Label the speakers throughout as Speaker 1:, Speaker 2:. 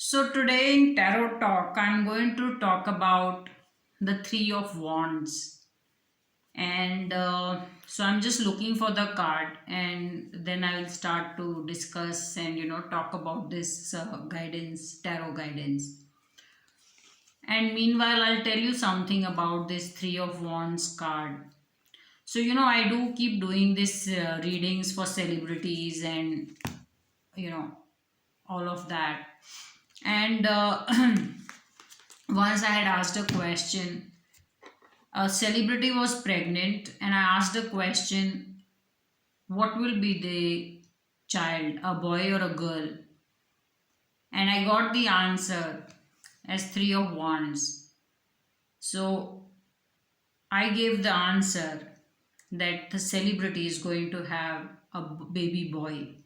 Speaker 1: So today in Tarot Talk, I'm going to talk about the Three of Wands. And so I'm just looking for the card, and then I will start to discuss and talk about this guidance, tarot guidance. And meanwhile, I'll tell you something about this Three of Wands card. So I do keep doing this readings for celebrities and you know all of that. And once I had asked a question. A celebrity was pregnant, and I asked a question, what will be the child, a boy or a girl? And I got the answer as Three of Wands. So I gave the answer that the celebrity is going to have a baby boy.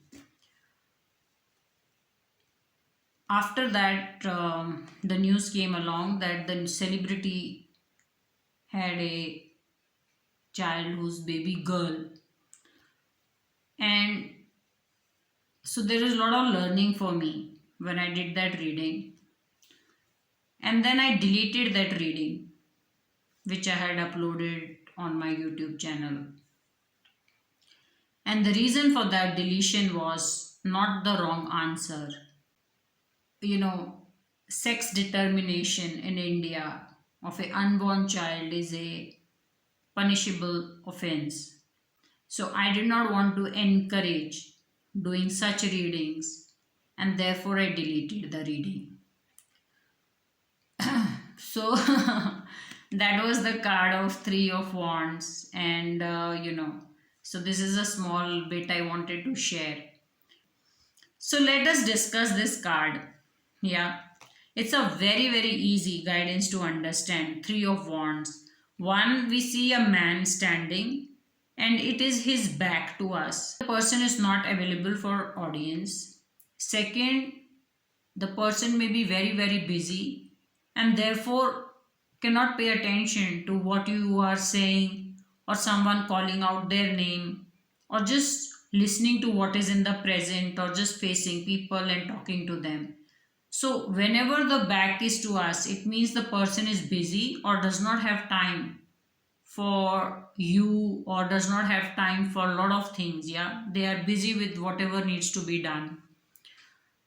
Speaker 1: After that, the news came along that the celebrity had a child who's baby girl. And so there is a lot of learning for me when I did that reading. And then I deleted that reading, which I had uploaded on my YouTube channel. And the reason for that deletion was not the wrong answer. You know, sex determination in India of an unborn child is a punishable offense. So I did not want to encourage doing such readings, and therefore I deleted the reading. So that was the card of Three of Wands, and so this is a small bit I wanted to share. So let us discuss this card. Yeah, it's a very easy guidance to understand. Three of Wands. One, we see a man standing, and it is his back to us. The person is not available for audience. Second, the person may be very busy and therefore cannot pay attention to what you are saying, or someone calling out their name, or just listening to what is in the present, or just facing people and talking to them. So whenever the back is to us, it means the person is busy or does not have time for you, or does not have time for a lot of things. Yeah, they are busy with whatever needs to be done.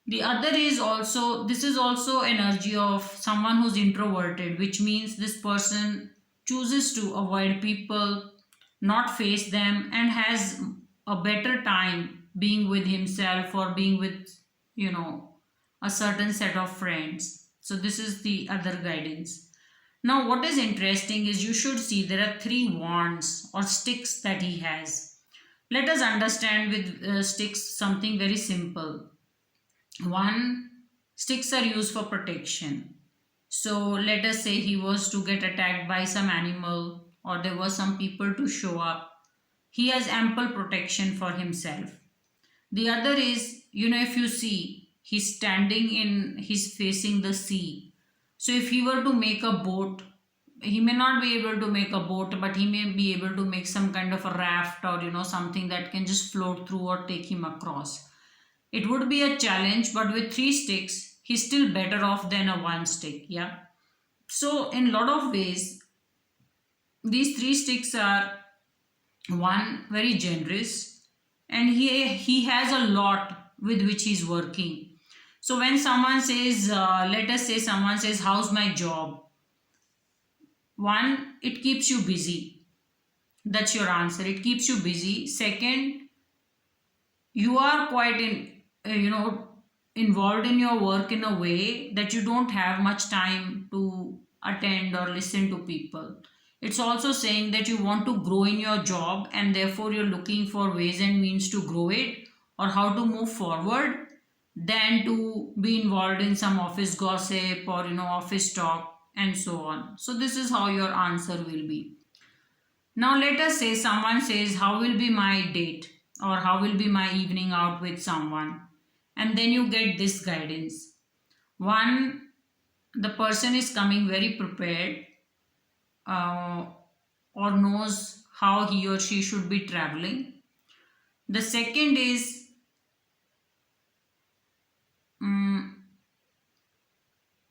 Speaker 1: The other is also, this is also energy of someone who's introverted, which means this person chooses to avoid people, not face them, and has a better time being with himself or being with, you know, a certain set of friends. So this is the other guidance. Now, what is interesting is you should see there are three wands or sticks that he has. Let us understand with sticks something very simple. One, sticks are used for protection. So let us say he was to get attacked by some animal, or there were some people to show up. He has ample protection for himself. The other is, if you see, he's facing the sea. So if he were to make a boat, he may not be able to make a boat, but he may be able to make some kind of a raft, or something that can just float through or take him across. It would be a challenge, but with three sticks, he's still better off than a one stick. Yeah. So, in a lot of ways, these three sticks are one, very generous, and he has a lot with which he's working. So, when someone says, let us say someone says, how's my job? One, it keeps you busy. That's your answer. It keeps you busy. Second, you are quite involved in your work in a way that you don't have much time to attend or listen to people. It's also saying that you want to grow in your job, and therefore you're looking for ways and means to grow it, or how to move forward, than to be involved in some office gossip or office talk and so on. So this is how your answer will be. Now, let us say someone says, how will be my date, or how will be my evening out with someone? And then you get this guidance. One, the person is coming very prepared, uh, or knows how he or she should be traveling. The second is, um,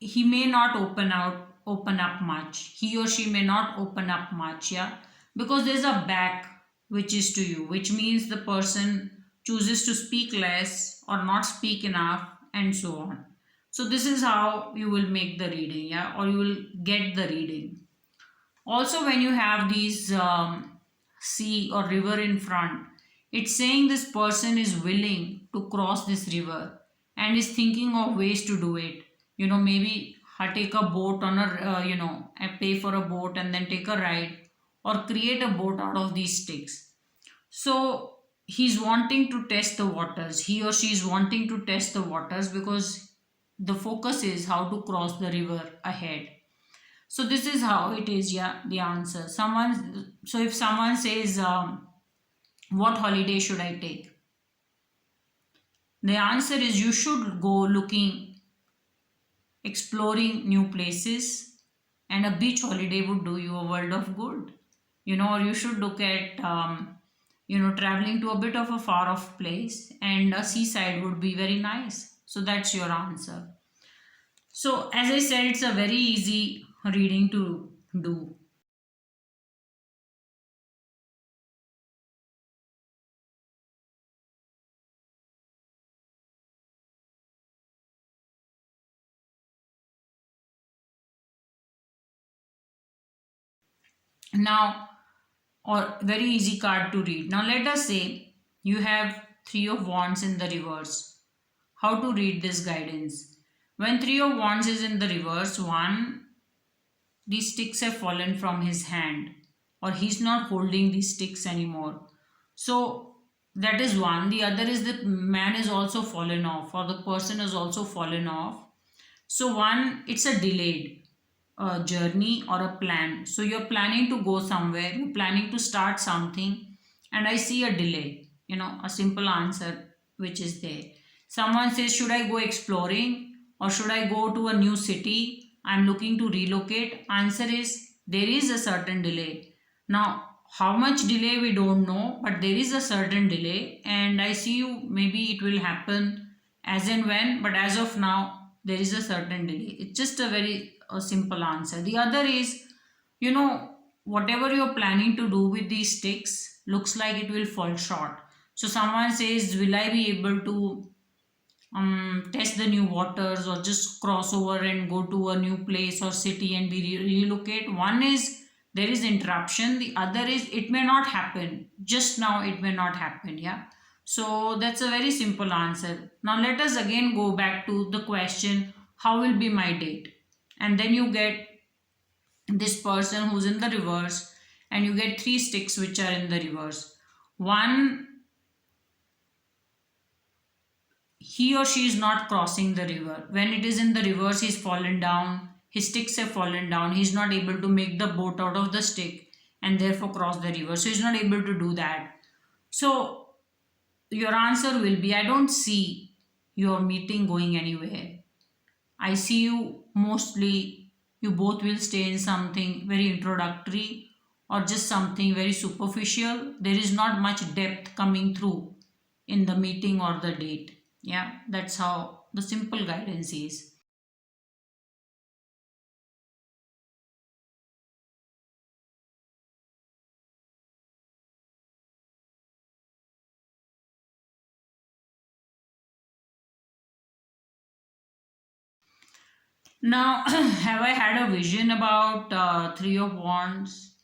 Speaker 1: he may not open up much, he or she may not open up much, yeah, because there's a back which is to you, which means the person chooses to speak less or not speak enough, and so on. So this is how you will make the reading, yeah, or you will get the reading. Also, when you have these sea or river in front, it's saying this person is willing to cross this river and is thinking of ways to do it. Maybe take a boat on and pay for a boat and then take a ride, or create a boat out of these sticks. So he's wanting to test the waters. He or she is wanting to test the waters because the focus is how to cross the river ahead. So this is how it is, yeah, the answer. So if someone says, what holiday should I take? The answer is you should go looking, exploring new places, and a beach holiday would do you a world of good. Or you should look at, traveling to a bit of a far off place, and a seaside would be very nice. So that's your answer. So as I said, it's a very easy reading to do. Now, or very easy card to read. Now let us say you have three of wands in the reverse. How to read this guidance? When three of wands is in the reverse, one, these sticks have fallen from his hand, or he's not holding these sticks anymore. So that is one. The other is the man is also fallen off, or the person is also fallen off. So one, it's a delayed journey or a plan. So you're planning to go somewhere, you're planning to start something, and I see a delay, a simple answer which is there. Someone says, should I go exploring or should I go to a new city? I'm looking to relocate. Answer is there is a certain delay. Now, how much delay we don't know, but there is a certain delay, and I see you, maybe it will happen as and when, but as of now there is a certain delay. It's just a very simple answer. The other is, whatever you're planning to do with these sticks looks like it will fall short. So someone says, will I be able to test the new waters, or just cross over and go to a new place or city and be relocate? One is there is interruption, the other is it may not happen just now, it may not happen, yeah. So that's a very simple answer. Now let us again go back to the question, how will be my date? And then you get this person who's in the reverse, and you get three sticks which are in the reverse. One, he or she is not crossing the river. When it is in the reverse, he's fallen down, his sticks have fallen down, he's not able to make the boat out of the stick and therefore cross the river. So he's not able to do that. So your answer will be, I don't see your meeting going anywhere. I see you mostly, you both will stay in something very introductory or just something very superficial. There is not much depth coming through in the meeting or the date. Yeah, that's how the simple guidance is. Now, have I had a vision about Three of Wands?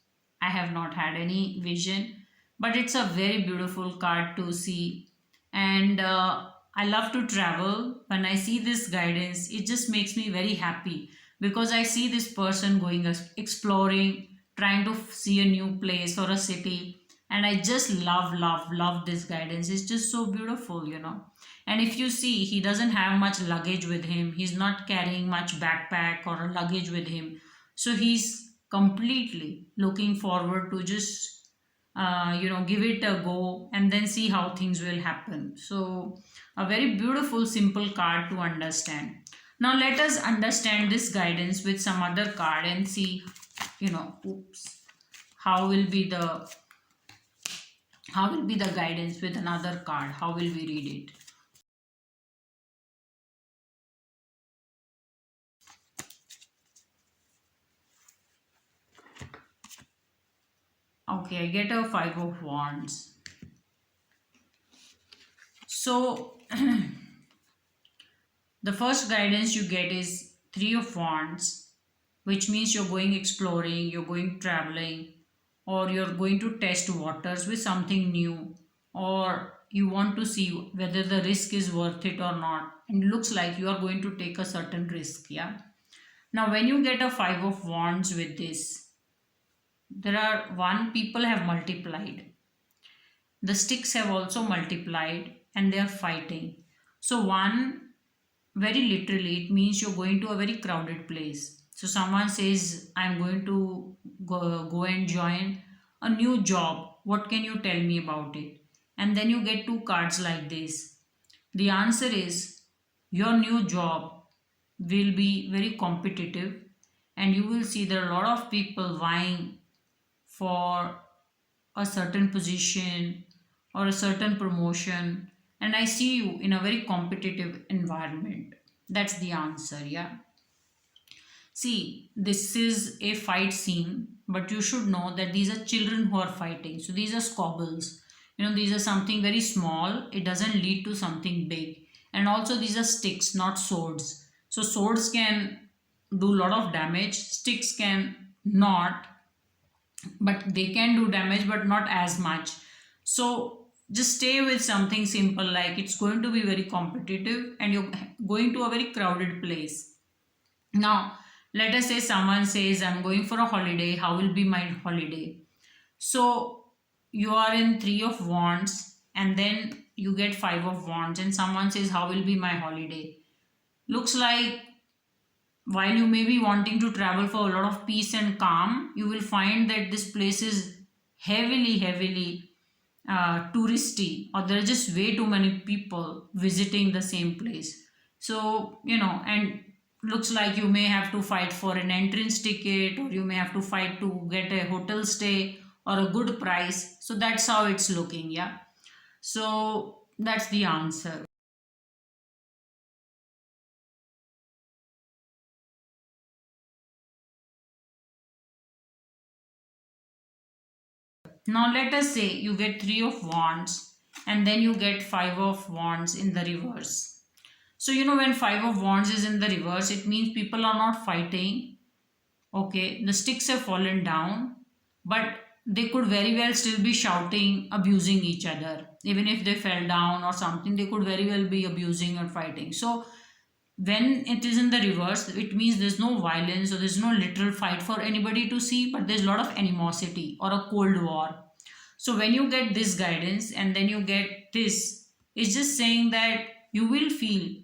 Speaker 1: I have not had any vision, but it's a very beautiful card to see. And I love to travel. When I see this guidance, it just makes me very happy because I see this person going exploring, trying to see a new place or a city. And I just love, love, love this guidance. It's just so beautiful. And if you see, he doesn't have much luggage with him. He's not carrying much backpack or a luggage with him. So he's completely looking forward to just, give it a go and then see how things will happen. So, a very beautiful, simple card to understand. Now, let us understand this guidance with some other card and see, oops, how will be the guidance with another card. How will we read it? Okay, I get a five of wands. So the first guidance you get is three of wands, which means you're going exploring, you're going traveling, or you're going to test waters with something new, or you want to see whether the risk is worth it or not. And it looks like you are going to take a certain risk. Yeah. Now, when you get a five of wands with this, there are one, people have multiplied, the sticks have also multiplied, and they are fighting. So one, very literally, it means you're going to a very crowded place. So someone says, I'm going to go and join a new job, what can you tell me about it? And then you get two cards like this. The answer is, your new job will be very competitive, and you will see there are a lot of people vying for a certain position or a certain promotion, and I see you in a very competitive environment. That's the answer. Yeah. See, this is a fight scene, but you should know that these are children who are fighting. So these are squabbles. These are something very small. It doesn't lead to something big. And also, these are sticks, not swords. So swords can do a lot of damage. Sticks can not, but they can do damage, but not as much. So just stay with something simple, like it's going to be very competitive and you're going to a very crowded place. Now, let us say someone says, I'm going for a holiday, how will be my holiday? So you are in three of wands, and then you get five of wands, and someone says, how will be my holiday? Looks like while you may be wanting to travel for a lot of peace and calm, you will find that this place is heavily touristy, or there are just way too many people visiting the same place. So, and looks like you may have to fight for an entrance ticket, or you may have to fight to get a hotel stay or a good price. So that's how it's looking. Yeah. So that's the answer. Now let us say you get three of wands, and then you get five of wands in the reverse. So when five of wands is in the reverse, it means people are not fighting. Okay, the sticks have fallen down, but they could very well still be shouting, abusing each other. Even if they fell down or something, they could very well be abusing or fighting. So when it is in the reverse, it means there's no violence, or there's no literal fight for anybody to see, but there's a lot of animosity or a cold war. So when you get this guidance and then you get this, it's just saying that you will feel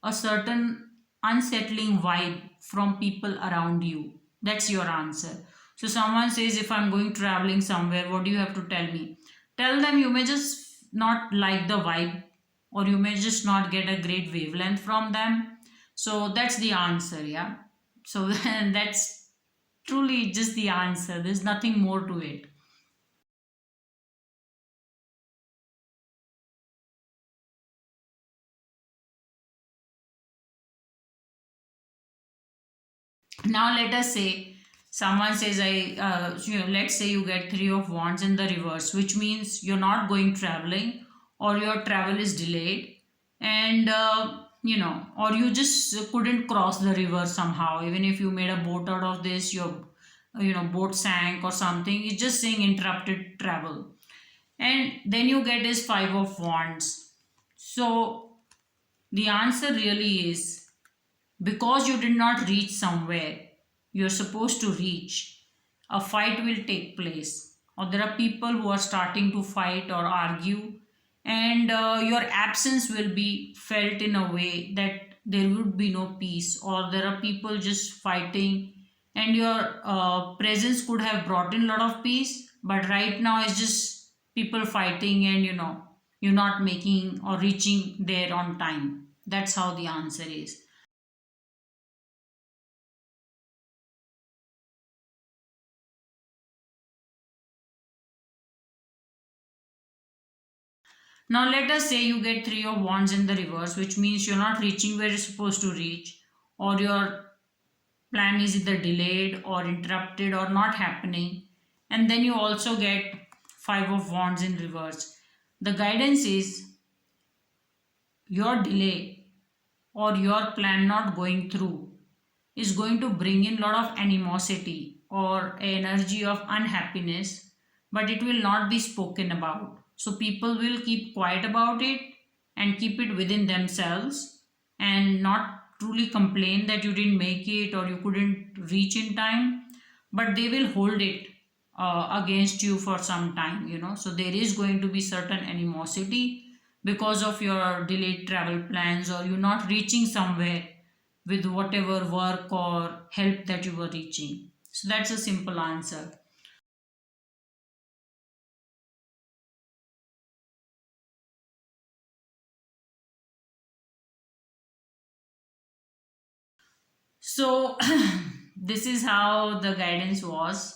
Speaker 1: a certain unsettling vibe from people around you. That's your answer. So someone says, if I'm going traveling somewhere, what do you have to tell me? Tell them you may just not like the vibe, or you may just not get a great wavelength from them. So that's the answer. Yeah. So that's truly just the answer. There's nothing more to it. Now let us say someone says, let's say you get three of wands in the reverse, which means you're not going traveling, or your travel is delayed, and or you just couldn't cross the river somehow. Even if you made a boat out of this, your boat sank or something. It's just saying interrupted travel. And then you get is five of wands. So the answer really is, because you did not reach somewhere you're supposed to reach, a fight will take place, or there are people who are starting to fight or argue, and your absence will be felt in a way that there would be no peace, or there are people just fighting, and your presence could have brought in a lot of peace, but right now it's just people fighting, and you're not making or reaching there on time. That's how the answer is. Now let us say you get three of wands in the reverse, which means you're not reaching where you're supposed to reach, or your plan is either delayed or interrupted or not happening. And then you also get Five of Wands in reverse. The guidance is your delay or your plan not going through is going to bring in a lot of animosity or energy of unhappiness, but it will not be spoken about. So people will keep quiet about it and keep it within themselves and not truly complain that you didn't make it or you couldn't reach in time, but they will hold it against you for some time, so there is going to be certain animosity because of your delayed travel plans or you not reaching somewhere with whatever work or help that you were reaching. So that's a simple answer. So this is how the guidance was.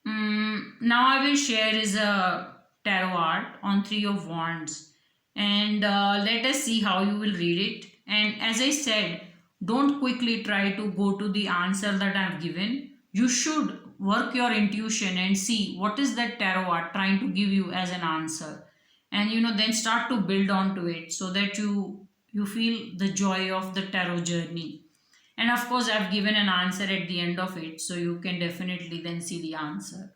Speaker 1: Now I will share is a tarot art on Three of Wands, and let us see how you will read it. And as I said, don't quickly try to go to the answer that I've given. You should work your intuition and see what is that tarot art trying to give you as an answer, and then start to build onto it so that you feel the joy of the tarot journey. And of course, I've given an answer at the end of it, so you can definitely then see the answer.